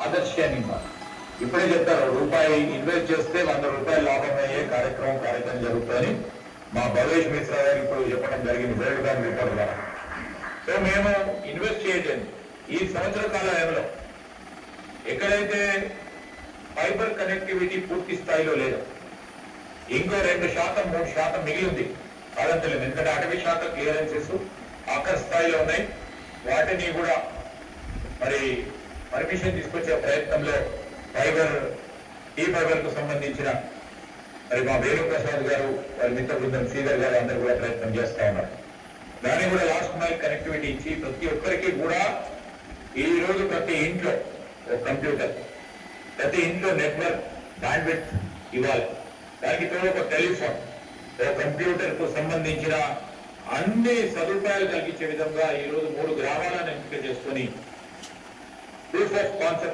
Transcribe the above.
ఆదర్శాన్ని ఇప్పుడే చెప్తారు, రూపాయి ఇన్వెస్ట్ చేస్తే 100 రూపాయలు లాభం అయ్యే కార్యక్రమం జరుగుతుందని మా భవేష్ మిశ్రా గారు ఇప్పుడు చెప్పడం జరిగింది వరల్డ్ బ్యాంక్ రిపోర్ట్ ద్వారా. సో మేము ఇన్వెస్ట్ చేయడం ఈ సంవత్సర కాలంలో ఎక్కడైతే ఫైబర్ కనెక్టివిటీ పూర్తి స్థాయిలో లేదు, ఇంకో 2% 3% మిగిలింది కాదంతలేదు. ఎందుకంటే అటవీ శాఖ క్లియరెన్సెస్ ఆఖరి స్థాయిలో ఉన్నాయి. వాటిని కూడా మరి పర్మిషన్ తీసుకొచ్చే ప్రయత్నంలో ఈ ఫైబర్ కు సంబంధించిన మరి మా వేణుప్రసాద్ గారు, వారి మిత్ర బృందం శ్రీధర్ గారు అందరూ కూడా ప్రయత్నం చేస్తా ఉన్నారు. దాన్ని కూడా లాస్ట్ మైల్ కనెక్టివిటీ ఇచ్చి ప్రతి ఒక్కరికి కూడా ఈ రోజు ప్రతి ఇంట్లో ఒక కంప్యూటర్, ప్రతి ఇంట్లో నెట్వర్క్ బ్యాండ్విడ్త్ ఇవ్వాలి. దానికి ఒక టెలిఫోన్, ఒక కంప్యూటర్ కు సంబంధించిన అన్ని సదుపాయాలు కలిగించే విధంగా ఈ రోజు 3 గ్రామాలను ఎంపిక చేసుకుని ప్రూఫ్ ఆఫ్ కాన్సెప్ట్